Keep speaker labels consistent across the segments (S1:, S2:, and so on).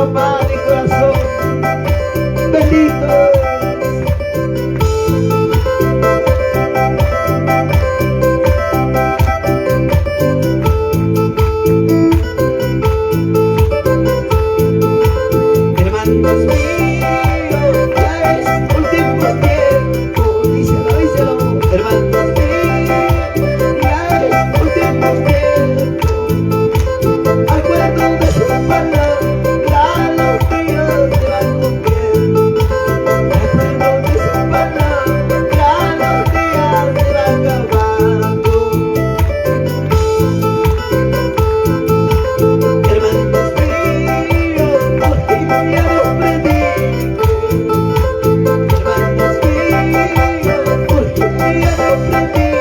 S1: papá, mi corazón. Bendito es. Hermanos míos, ya es último tiempo. Díselo, díselo. Hermanos míos, ya es último tiempo. Acuerdo de su palabra, los días se van cumpliendo. Acuerdo de su palabra, los días se van acabando. Hermanos míos, porque ya lo prediqué. Hermanos míos, porque ya lo prediqué.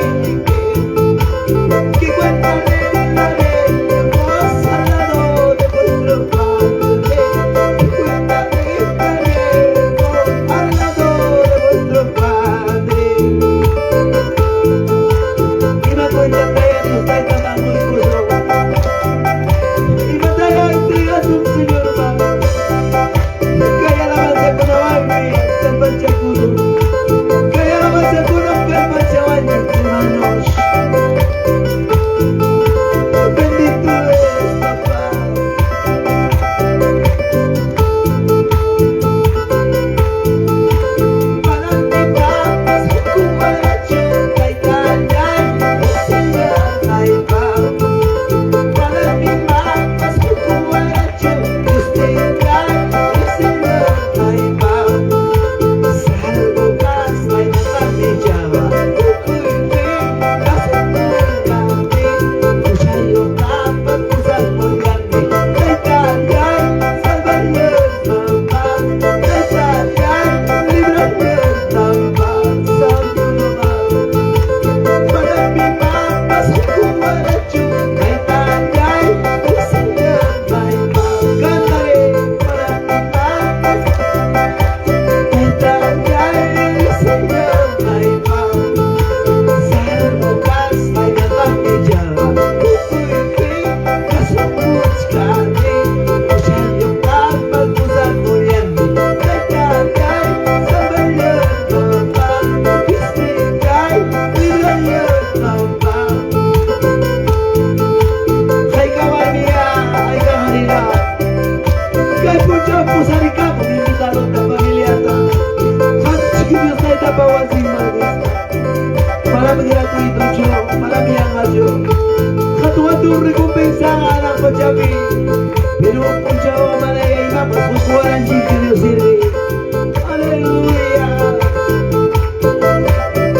S1: Que cuentan en la ley, hemos hablado de vuestro Padre. Que cuentan en la ley, hemos hablado de vuestro Padre. Y me cuenta que Dios está tratando el curso. Y me traiga intrigas un señor hermano. Que haya alabanza con Abarbi, del Panchacudo. Que haya alabanza con Oscar Panchabaño, hermanos. Bendito es papá. Para mi papá es un cuaracho, caicayay, Señor, ay papá. Para mi papá es un cuaracho, Dios te trae, Señor, ay papá. Salvo casa y nada me llama, pero con chavo malaya y vamos con guaranchi que Dios sirve. Aleluya.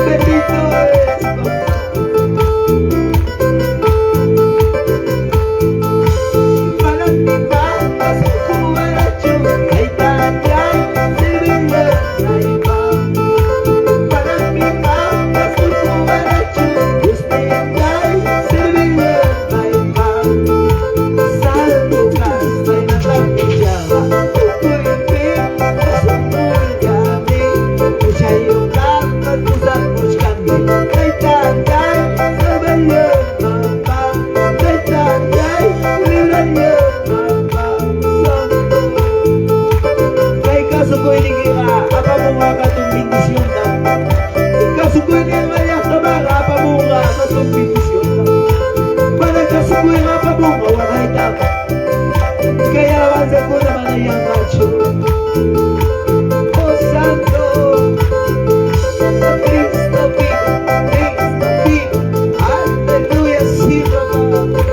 S1: Bendito es papá. Para mi papá es un guaracho, ahí está, sirviendo, ahí va. Para mi papá es un guaracho, Dios te trae, sirviendo, ahí va. Salvo casa y nada me llama, kaya alabanza ko naman ay ang macho. Oh Santo, Cristo vivo, aleluya, sí, papá.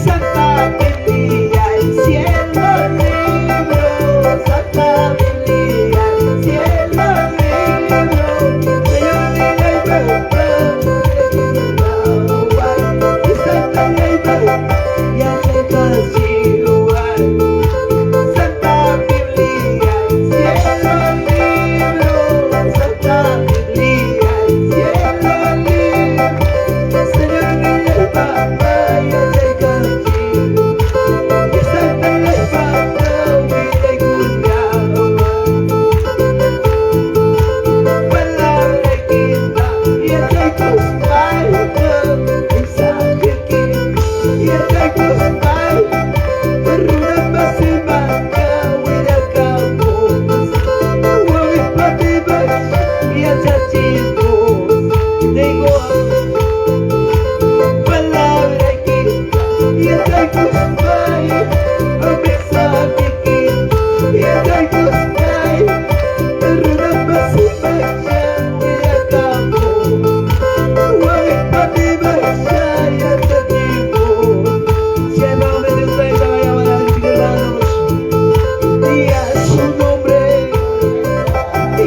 S1: Santa bendiga el cielo negro, Santa bendiga el cielo negro.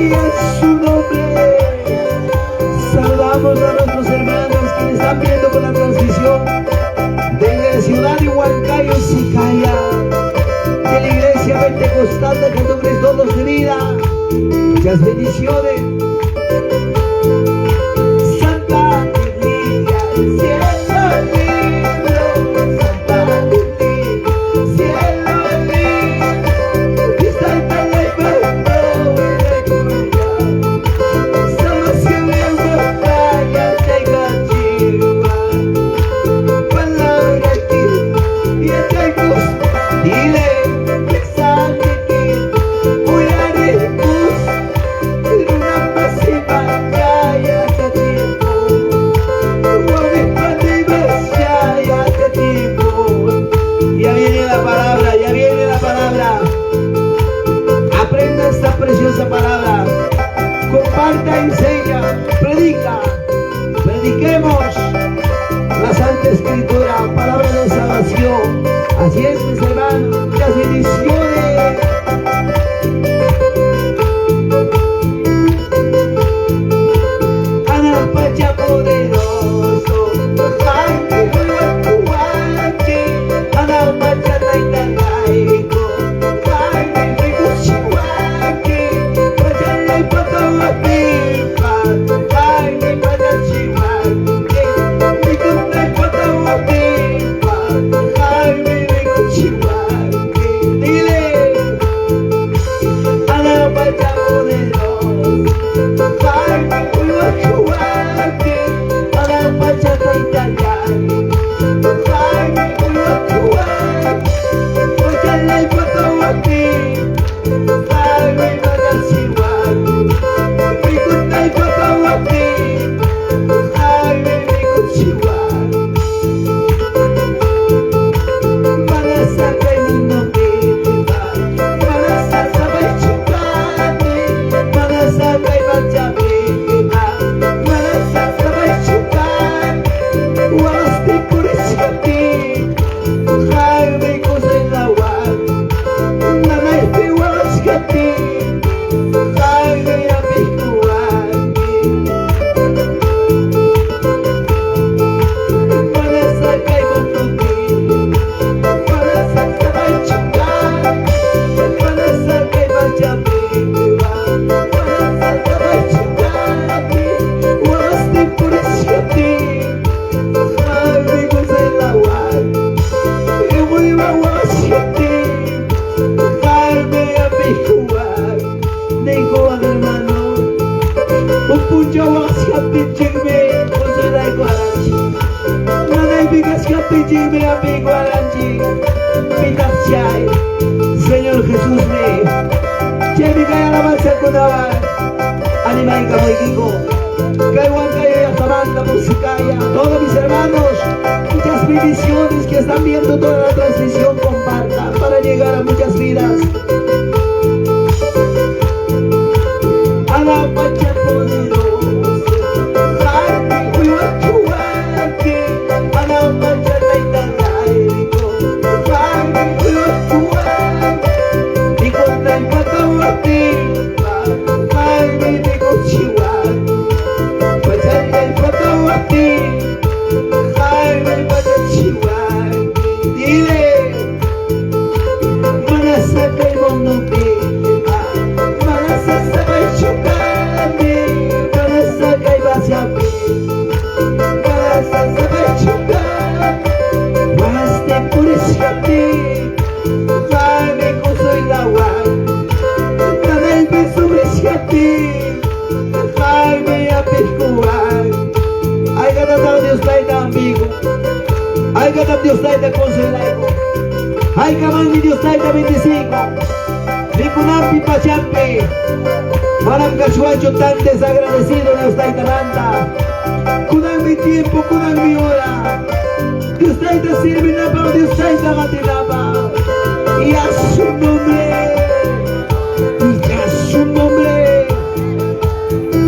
S1: y en su nombre. Saludamos a nuestros hermanos que están viendo con la transmisión de la ciudad de Huancayo, Sicaya, de la iglesia pentecostal de Jesucristo los de vida. Muchas bendiciones. Santa Lilia, cielo lindo, Santa Lilia, cielo lindo, está en Telemundo de Cuba, somos cielo montaña de Cachiva, palabra aquí y en el dile. Aprenda esta preciosa palabra, comparta, enseña, predica, prediquemos la Santa Escritura, palabra de salvación. Así es, mis hermanos, muchas bendiciones. Anapacha poderoso, Jaime Huacuaque, Anapacha Taitangaico, Jaime Huacuaque, Pachale Patahuapipa, Jaime Patachihuaque, Micunay Patahuapipa, Jaime Huacuaque, dile, Anapacha poderoso, Jaime Huacuaque, Anapacha Taitangaico, Jaime Huacuaque, Pachale Patahuapipa, Jaime Patachihuaque, Micunay Patahuapipa, Jaime Huacuaque, Manasaka Mundo Pipa, Manasaka Baichukati, Manasaka Bachapipa, Manasaka Baichukati, Wasti Puriskati, Jaime Kuselawan, Nanaipi Waskati, Jaime Apikuaki, Manasaka Ibutuki, Manasaka Baichukati, Manasaka Bachapipa, Manasaka Baichukati, Wasti Puriskati, Jaime Kuselawan, Iwiwa Waskati, Jaime Apikuaki, Neikoan hermano, Upuncha Waskati Chigme, Kusela Iguaranchi, Nanay Bigas Kati Chigme Amigo Aranchi, Pitachai, Señor Jesús me, Chemica Alabanza Kudawan, Animai Kamoikiko, Kaihuancayo y Atabanda Musicaya, todos mis hermanos, muchas bendiciones que están viendo toda la transmisión, comparta para llegar a muchas vidas. Anapacha poderoso, Jaime Huacuaque, Anapacha Taitangaico, Jaime Huacuaque, y con el Patahuapipa, Jaime Huacuaque, Pachale el Patahuapipa, Jaime Patachihuaque, dile, Manasaka y Monopipa, Manasaka Baichukati, Manasaka y Bachapipa, Manasaka Baichukati, Waste Puriskati, Jaime Kuselawan, Nanay Bisuriskati, Jaime Apikuaki. Ay, ganado Dios taita amigo, ay, ganado Dios taita consolaico, ay, camandi Dios taita 25, Nikunampi Pachampi, Maram Cachuacho tan desagradecido Dios taita manda, cuidan mi tiempo, cuidan mi hora, Dios taita sirve napa, Dios taita matinapa, y a su nombre, y a su nombre,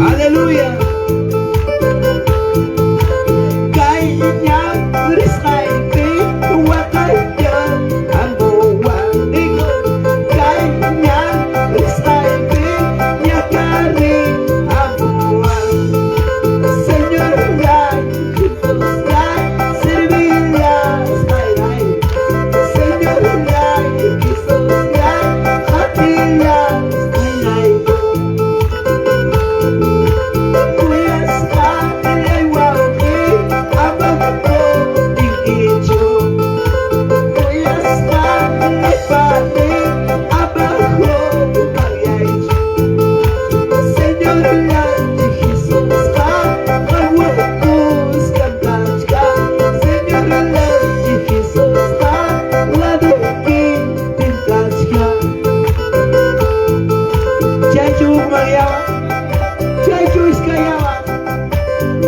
S1: aleluya. Cara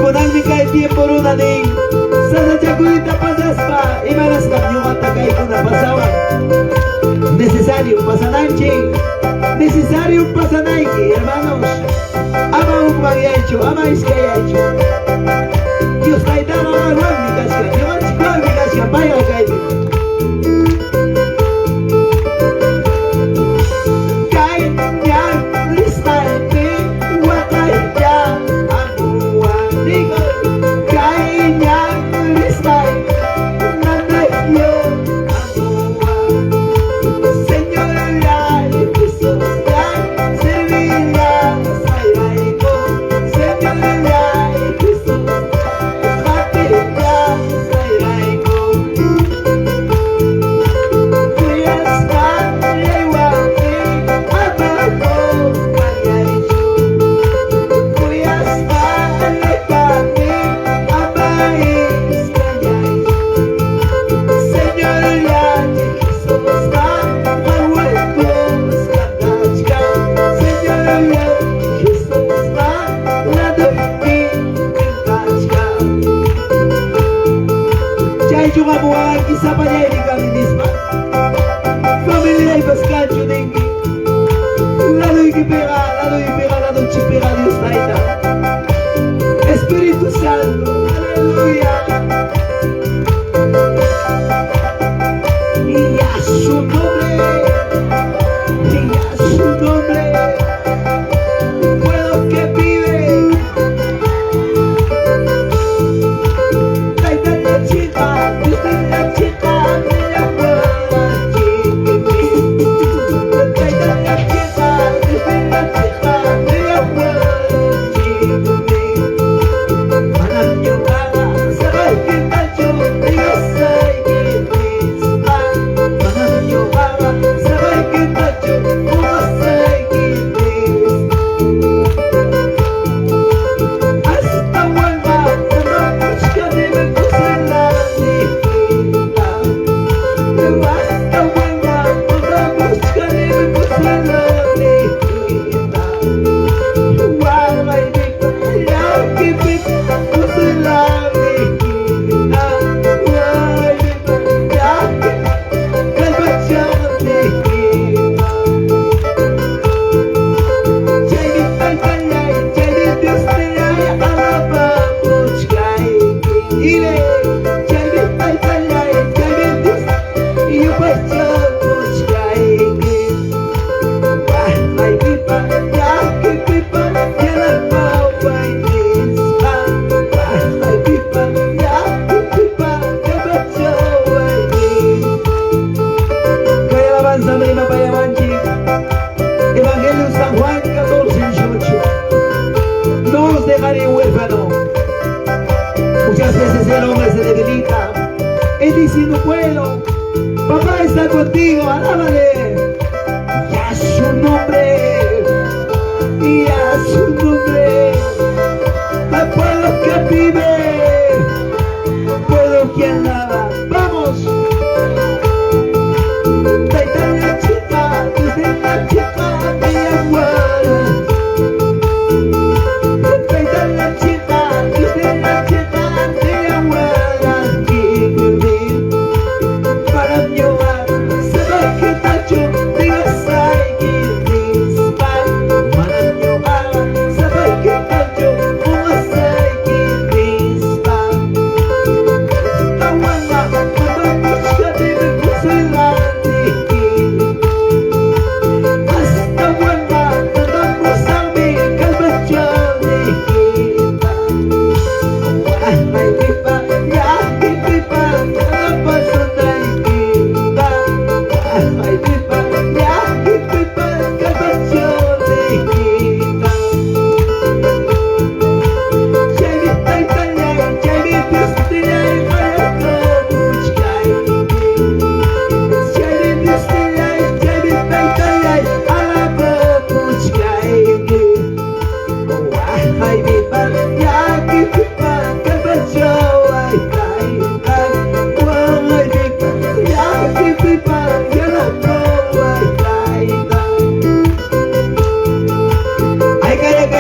S1: kunang kay tiempo runa ni sa jagulita pasaspa imanas kamyo matakay ko na pasawan necesario pasananchi necesario pasanayki hermanos ama ukmagyacho ama iskayacho Dios taitama magwami kashka yamanchi kwami kashka payo kaydi Cuma buang kisah banyak di kali nisma Familia ibas kanjo dengi Lalu ikipera, lalu cipera Dios taita Espíritu Santo, aleluya Y a su nombre Puedo que vive Taita la chica Evangelio San Juan 14:18 No os dejaré huérfano. Muchas veces el hombre se debilita y dice no puedo. Papá está contigo, alábale. Y a su nombre, y a su nombre. Al pueblo que vive, pueblo que alaba. Vamos.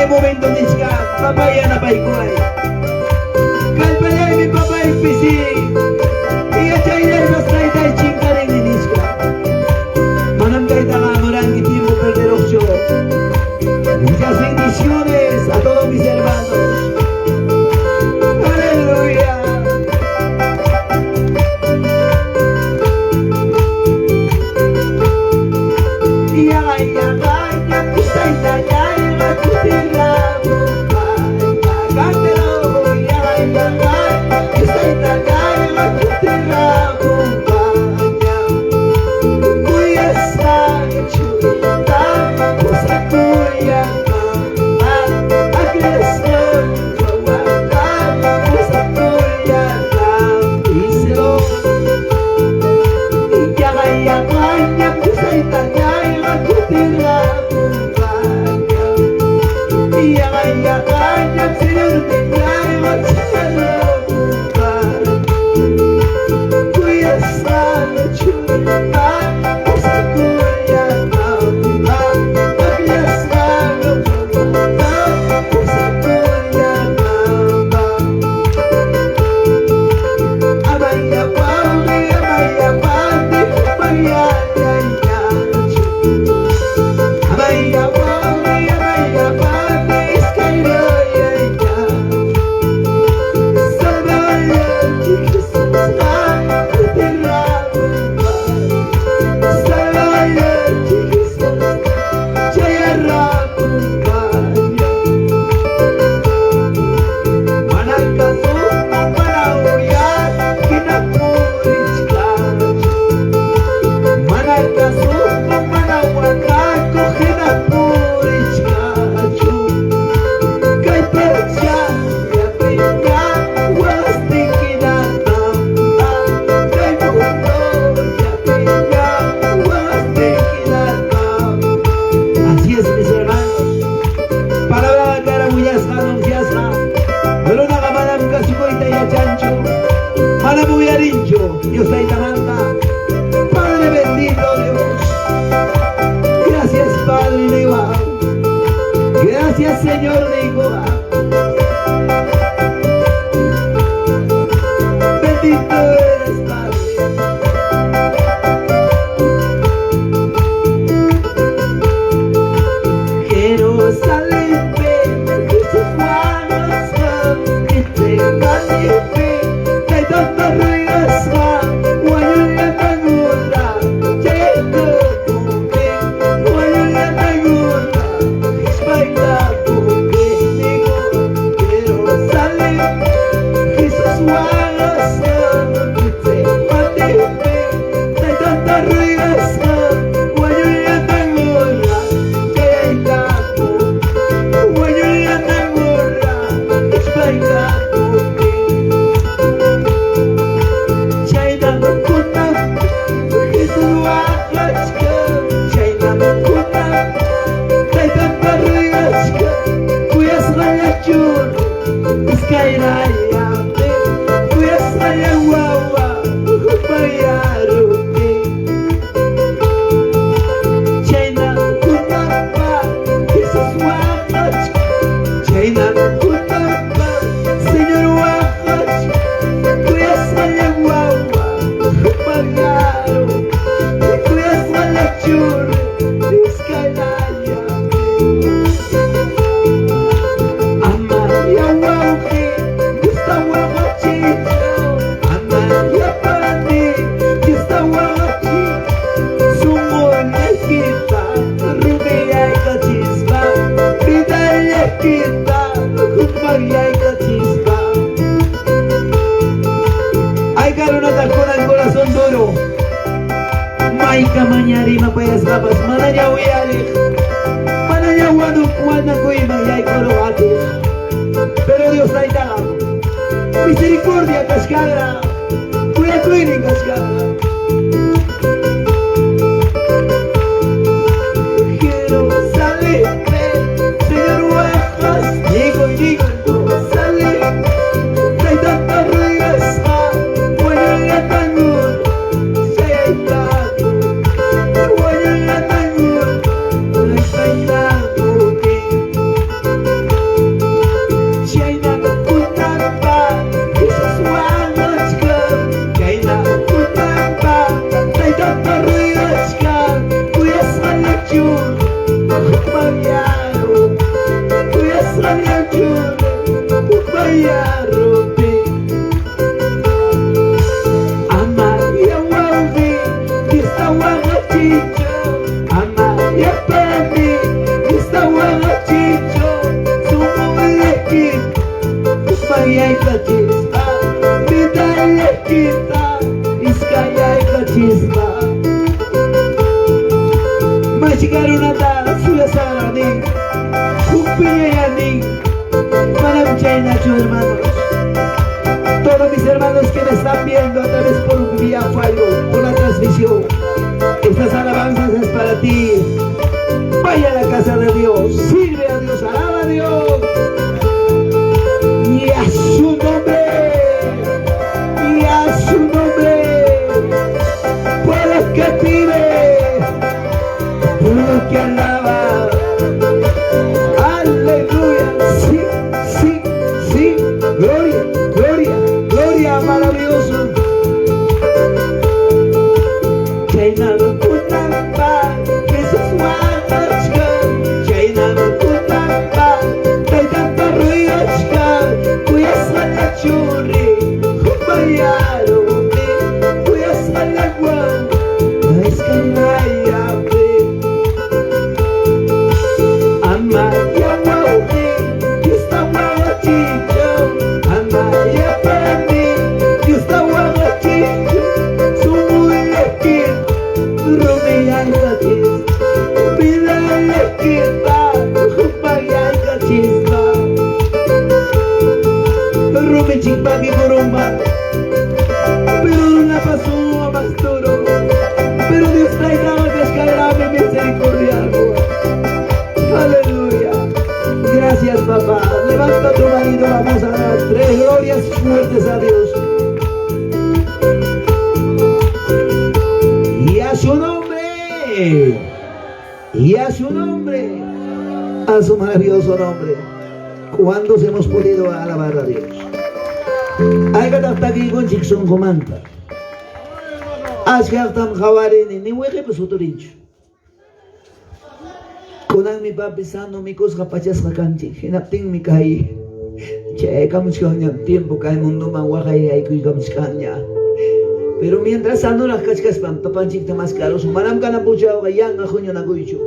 S1: Momento ni siya, papaya na ba ikuay? Dios te manda. Padre bendito Dios. Gracias Padre de Jehová. Gracias Señor de Jehová. Bendito eres Padre. Jerusalén, Jesús manos, que te manife, que tanto ruidas va, guayuya tangula, checo kumbe, guayuya tangula, espaita kumbe, digo, Jerusalén, Jesús manos, que te manife, que tanto ruidas va, guayuya tangula, checa. Maika manyari mapayas labas mananya uyalik mananya wanuk wanakuy mayay korowati. Pero Dios ay dalam misericordia kascara kuya kuining kascara. Jerusalén, Señor wakas digo Jerusalén, kay tanta ruigas ka wala tangon say Llegaron a dar su desarrollo, hermanos. Todos mis hermanos que me están viendo a través por un vía Facebook, por la transmisión, estas alabanzas es para ti. Vaya a la casa de Dios, sirve a Dios, alaba a Dios. Rumi chimpaki kurumba. Pero no la pasó a más duro. Pero Dios traerá descargarme misericordia. Aleluya. Gracias, papá. Levanta tu marido, vamos a dar 3 glorias fuertes a Dios. Y a su nombre. Y a su nombre. A su maravilloso nombre. ¿Cuántos hemos podido alabar a Dios? Hay que estar aquí con Chixon Comanta. Haz que estar jawarin ni hueque pues utorincho. Kunang mi papisano mi cos kapachas kakanchi. Hinapting mi kai. Che kamuskanya tiempo kay mundo mawakay ay kuy kamuskanya. Pero mientras ano las kachkas pampapanchik tamas caro sumaram ka na pucha o kayang ako nyo naguicho.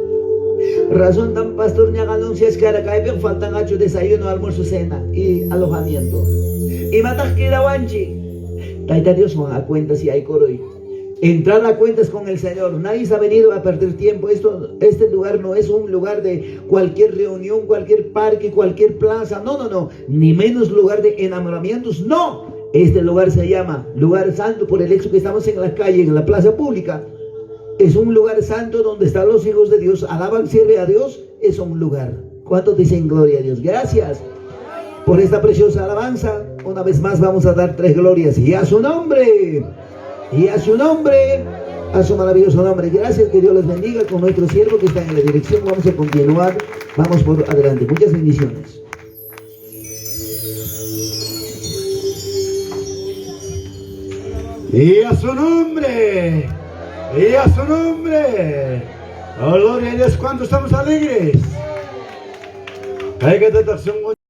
S1: Razón tan pastor niya anuncias que ahora cae pero faltan 8 desayuno, almuerzo, cena y alojamiento. Y matas que da wanchi. Taita Dios no da cuenta si hay coroy. Entrar a cuentas con el Señor. Nadie se ha venido a perder tiempo. Este lugar no es un lugar de cualquier reunión, cualquier parque, cualquier plaza. No. Ni menos lugar de enamoramientos. No. Este lugar se llama lugar santo por el hecho que estamos en la calle, en la plaza pública. Es un lugar santo donde están los hijos de Dios. Alaban, sirve a Dios. Es un lugar. ¿Cuántos dicen gloria a Dios? Gracias por esta preciosa alabanza. Una vez más vamos a dar 3 glorias. Y a su nombre. Y a su nombre. A su maravilloso nombre. Gracias, que Dios les bendiga con nuestro siervo que está en la dirección. Vamos a continuar. Vamos por adelante. Muchas bendiciones.
S2: Y a su nombre. Y a su nombre. Oh, gloria a Dios, cuánto estamos alegres. Hay que tratar